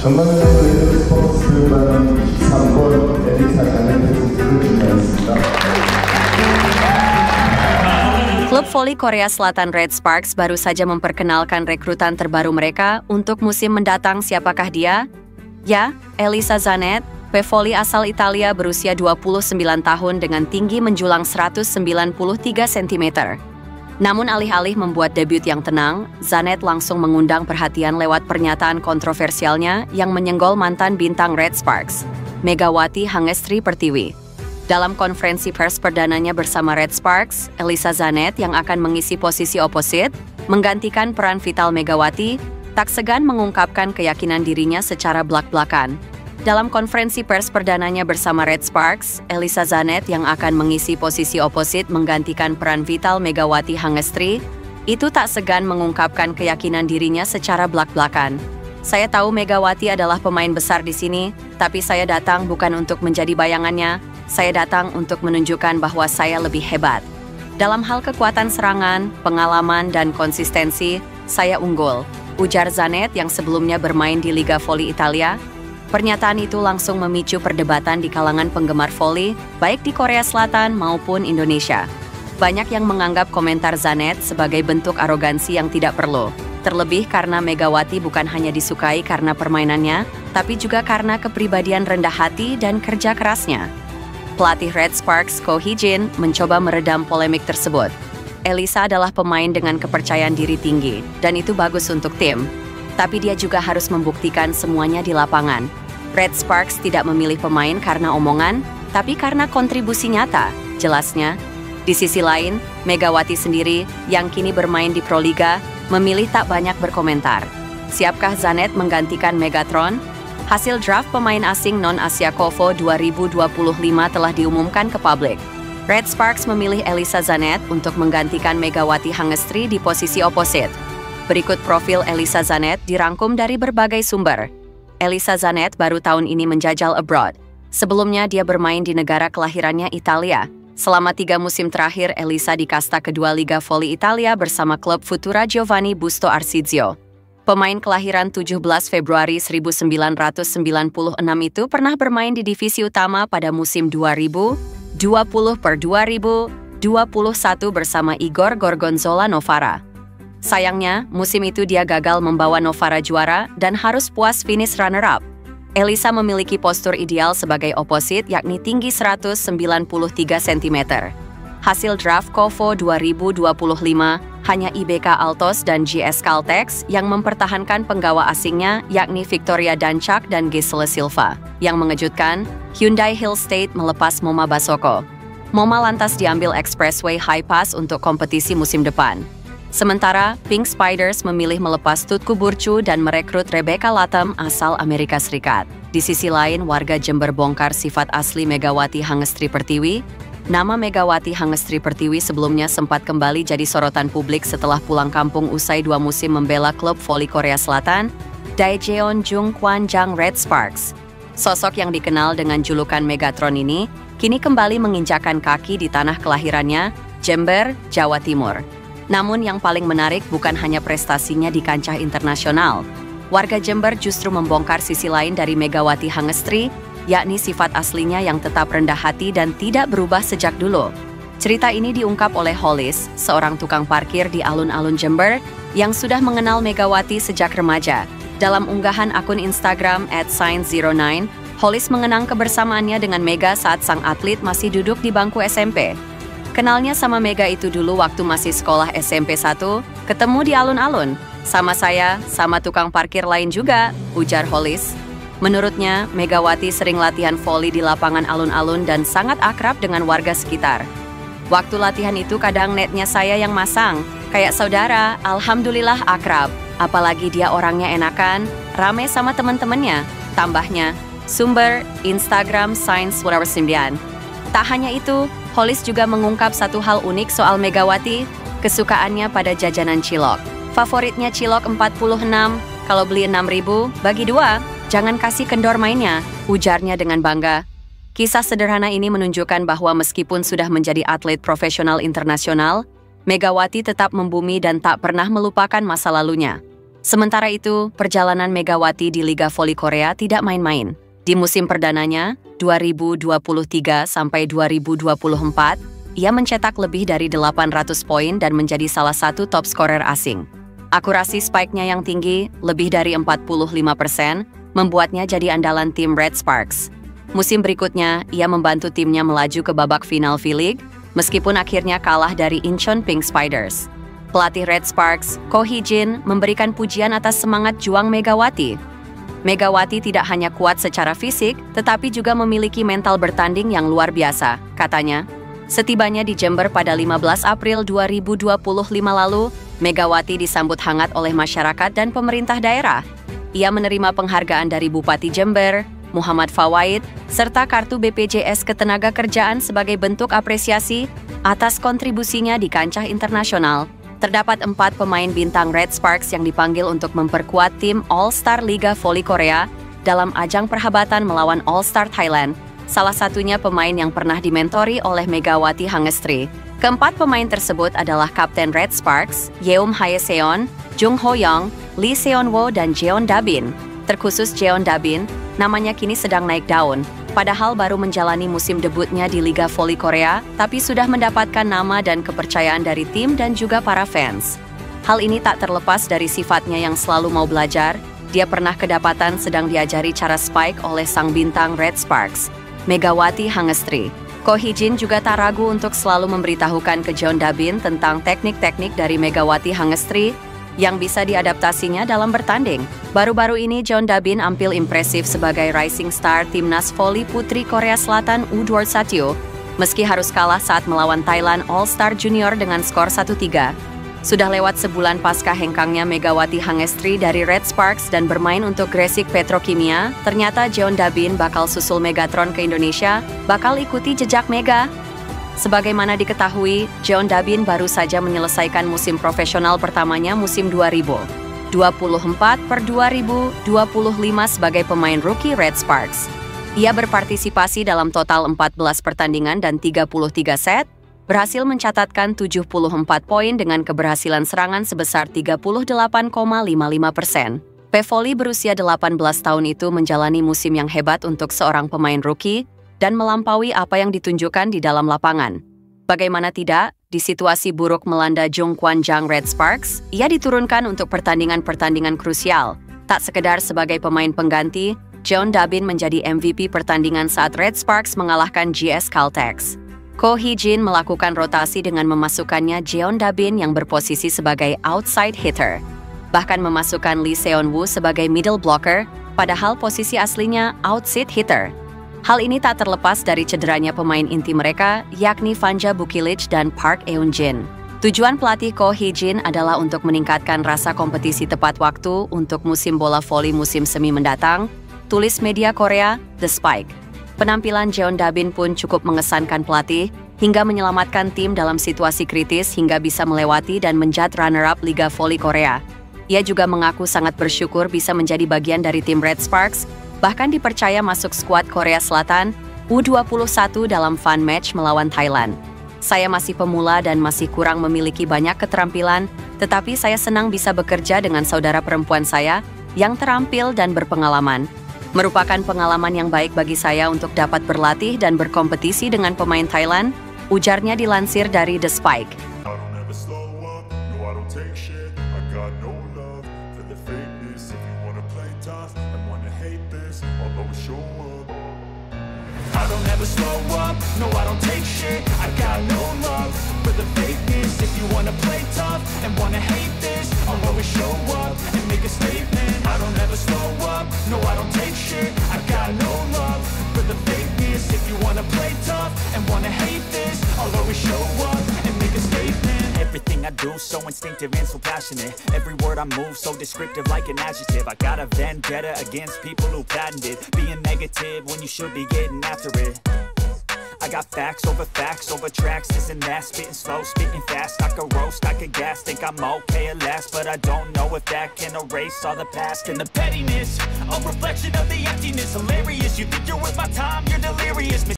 전남대 스포츠 교육반 3번 엘리사 자네트 선수를 준비하였습니다. Klub voli Korea Selatan Red Sparks baru saja memperkenalkan rekrutan terbaru mereka untuk musim mendatang. Siapakah dia? Ya, Elisa Zanet, pevoli asal Italia berusia 29 tahun dengan tinggi menjulang 193 cm. Namun alih-alih membuat debut yang tenang, Zanet langsung mengundang perhatian lewat pernyataan kontroversialnya yang menyenggol mantan bintang Red Sparks, Megawati Hangestri Pertiwi. Dalam konferensi pers perdananya bersama Red Sparks, Elisa Zanet yang akan mengisi posisi oposit, menggantikan peran vital Megawati, tak segan mengungkapkan keyakinan dirinya secara blak-blakan. Dalam konferensi pers perdananya bersama Red Sparks, Elisa Zanet yang akan mengisi posisi oposit menggantikan peran vital Megawati Hangestri, itu tak segan mengungkapkan keyakinan dirinya secara blak-blakan. Saya tahu Megawati adalah pemain besar di sini, tapi saya datang bukan untuk menjadi bayangannya, saya datang untuk menunjukkan bahwa saya lebih hebat. Dalam hal kekuatan serangan, pengalaman, dan konsistensi, saya unggul, ujar Zanet yang sebelumnya bermain di Liga Voli Italia. Pernyataan itu langsung memicu perdebatan di kalangan penggemar voli, baik di Korea Selatan maupun Indonesia. Banyak yang menganggap komentar Zanet sebagai bentuk arogansi yang tidak perlu, terlebih karena Megawati bukan hanya disukai karena permainannya, tapi juga karena kepribadian rendah hati dan kerja kerasnya. Pelatih Red Sparks Ko Hee-jin mencoba meredam polemik tersebut. Elisa adalah pemain dengan kepercayaan diri tinggi, dan itu bagus untuk tim. Tapi dia juga harus membuktikan semuanya di lapangan. Red Sparks tidak memilih pemain karena omongan, tapi karena kontribusi nyata, jelasnya. Di sisi lain, Megawati sendiri, yang kini bermain di Proliga, memilih tak banyak berkomentar. Siapkah Zanet menggantikan Megatron? Hasil draft pemain asing non-Asia KOFO 2025 telah diumumkan ke publik. Red Sparks memilih Elisa Zanet untuk menggantikan Megawati Hangestri di posisi oposit. Berikut profil Elisa Zanet dirangkum dari berbagai sumber. Elisa Zanet baru tahun ini menjajal abroad. Sebelumnya dia bermain di negara kelahirannya Italia. Selama 3 musim terakhir, Elisa di kasta kedua Liga Voli Italia bersama klub Futura Giovanni Busto Arsizio. Pemain kelahiran 17 Februari 1996 itu pernah bermain di divisi utama pada musim 2020/2021 bersama Igor Gorgonzola Novara. Sayangnya, musim itu dia gagal membawa Novara juara dan harus puas finish runner-up. Elisa memiliki postur ideal sebagai oposit yakni tinggi 193 cm. Hasil draft KOFO 2025, hanya IBK Altos dan GS Caltex yang mempertahankan penggawa asingnya yakni Victoria Dancak dan Gisela Silva. Yang mengejutkan, Hyundai Hill State melepas Moma Basoko. Moma lantas diambil Expressway High Pass untuk kompetisi musim depan. Sementara, Pink Spiders memilih melepas Tutku Burcu dan merekrut Rebecca Latham asal Amerika Serikat. Di sisi lain, warga Jember bongkar sifat asli Megawati Hangestri Pertiwi. Nama Megawati Hangestri Pertiwi sebelumnya sempat kembali jadi sorotan publik setelah pulang kampung usai 2 musim membela klub voli Korea Selatan, Daejeon Jungkwanjang Red Sparks. Sosok yang dikenal dengan julukan Megatron ini, kini kembali menginjakan kaki di tanah kelahirannya, Jember, Jawa Timur. Namun yang paling menarik bukan hanya prestasinya di kancah internasional. Warga Jember justru membongkar sisi lain dari Megawati Hangestri, yakni sifat aslinya yang tetap rendah hati dan tidak berubah sejak dulu. Cerita ini diungkap oleh Hollis, seorang tukang parkir di alun-alun Jember yang sudah mengenal Megawati sejak remaja. Dalam unggahan akun Instagram @sign09, Hollis mengenang kebersamaannya dengan Mega saat sang atlet masih duduk di bangku SMP. Kenalnya sama Mega itu dulu waktu masih sekolah SMP 1, ketemu di alun-alun. Sama saya, sama tukang parkir lain juga, ujar Hollis. Menurutnya, Megawati sering latihan voli di lapangan alun-alun dan sangat akrab dengan warga sekitar. Waktu latihan itu kadang netnya saya yang masang, kayak saudara, alhamdulillah akrab. Apalagi dia orangnya enakan, rame sama teman-temannya. Tambahnya, sumber Instagram Signs9. Tak hanya itu, Hollis juga mengungkap satu hal unik soal Megawati, kesukaannya pada jajanan cilok. Favoritnya cilok 46, kalau beli 6.000, bagi 2, jangan kasih kendor mainnya, ujarnya dengan bangga. Kisah sederhana ini menunjukkan bahwa meskipun sudah menjadi atlet profesional internasional, Megawati tetap membumi dan tak pernah melupakan masa lalunya. Sementara itu, perjalanan Megawati di Liga Voli Korea tidak main-main. Di musim perdananya, 2023 sampai 2024, ia mencetak lebih dari 800 poin dan menjadi salah satu top scorer asing. Akurasi spike-nya yang tinggi, lebih dari 45%, membuatnya jadi andalan tim Red Sparks. Musim berikutnya, ia membantu timnya melaju ke babak final V-League, meskipun akhirnya kalah dari Incheon Pink Spiders. Pelatih Red Sparks, Ko Hee-jin, memberikan pujian atas semangat juang Megawati. Megawati tidak hanya kuat secara fisik, tetapi juga memiliki mental bertanding yang luar biasa, katanya. Setibanya di Jember pada 15 April 2025 lalu, Megawati disambut hangat oleh masyarakat dan pemerintah daerah. Ia menerima penghargaan dari Bupati Jember, Muhammad Fawaid, serta kartu BPJS Ketenagakerjaan sebagai bentuk apresiasi atas kontribusinya di kancah internasional. Terdapat 4 pemain bintang Red Sparks yang dipanggil untuk memperkuat tim All-Star Liga Voli Korea dalam ajang perhabatan melawan All-Star Thailand. Salah satunya pemain yang pernah dimentori oleh Megawati Hangestri. Keempat pemain tersebut adalah Kapten Red Sparks, Yeom Hae-seon, Jung Ho-young, Lee Seon-wo, dan Jeon Da-bin. Terkhusus Jeon Da-bin, namanya kini sedang naik daun. Padahal baru menjalani musim debutnya di Liga Voli Korea, tapi sudah mendapatkan nama dan kepercayaan dari tim dan juga para fans. Hal ini tak terlepas dari sifatnya yang selalu mau belajar. Dia pernah kedapatan sedang diajari cara spike oleh sang bintang Red Sparks, Megawati Hangestri. Ko Hee-jin juga tak ragu untuk selalu memberitahukan ke Jeon Da-bin tentang teknik-teknik dari Megawati Hangestri yang bisa diadaptasinya dalam bertanding. Baru-baru ini Jeon Da-bin ampil impresif sebagai rising star timnas voli putri Korea Selatan U21, meski harus kalah saat melawan Thailand All-Star Junior dengan skor 1-3. Sudah lewat sebulan pasca hengkangnya Megawati Hangestri dari Red Sparks dan bermain untuk Gresik Petrokimia, ternyata Jeon Da-bin bakal susul Megatron ke Indonesia, bakal ikuti jejak Mega. Sebagaimana diketahui, Jeon Da-bin baru saja menyelesaikan musim profesional pertamanya musim 2024/2025 sebagai pemain rookie Red Sparks. Ia berpartisipasi dalam total 14 pertandingan dan 33 set, berhasil mencatatkan 74 poin dengan keberhasilan serangan sebesar 38,55%. Pevoli berusia 18 tahun itu menjalani musim yang hebat untuk seorang pemain rookie, dan melampaui apa yang ditunjukkan di dalam lapangan. Bagaimana tidak, di situasi buruk melanda Jung Kwan-jang Red Sparks, ia diturunkan untuk pertandingan-pertandingan krusial. Tak sekedar sebagai pemain pengganti, Jeon Da-bin menjadi MVP pertandingan saat Red Sparks mengalahkan GS Caltex. Ko Hee-jin melakukan rotasi dengan memasukkannya Jeon Da-bin yang berposisi sebagai outside hitter. Bahkan memasukkan Lee Seon-woo sebagai middle blocker, padahal posisi aslinya outside hitter. Hal ini tak terlepas dari cederanya pemain inti mereka, yakni Vanja Bukilic dan Park Eun-jin. Tujuan pelatih Ko Hee-jin adalah untuk meningkatkan rasa kompetisi tepat waktu untuk musim bola voli musim semi mendatang, tulis media Korea, The Spike. Penampilan Jeon Da-bin pun cukup mengesankan pelatih, hingga menyelamatkan tim dalam situasi kritis hingga bisa melewati dan menjadi runner-up Liga Voli Korea. Ia juga mengaku sangat bersyukur bisa menjadi bagian dari tim Red Sparks, bahkan dipercaya masuk skuad Korea Selatan U21 dalam fun match melawan Thailand. Saya masih pemula dan masih kurang memiliki banyak keterampilan, tetapi saya senang bisa bekerja dengan saudara perempuan saya yang terampil dan berpengalaman. Merupakan pengalaman yang baik bagi saya untuk dapat berlatih dan berkompetisi dengan pemain Thailand, ujarnya dilansir dari The Spike. I don't ever slow up, no I don't take shit. I got no love for the fakeness. If you wanna play tough and wanna hate this, I'll always show up and make a statement. I don't ever slow up, no I don't take shit. I got no love for the fakeness. If you wanna play tough and wanna hate this, I'll always show up and make a statement. Everything I do so instinctive and so passionate. Every word I move so descriptive like an adjective. I got a vendetta against people who patented being negative when you should be getting after it. I got facts over tracks, this and that. Spitting slow, spitting fast. I could roast, I could gas. Think I'm okay at last, but I don't know if that can erase all the past. And the pettiness, a reflection of the emptiness. Hilarious, you think you're worth my time, you're delirious.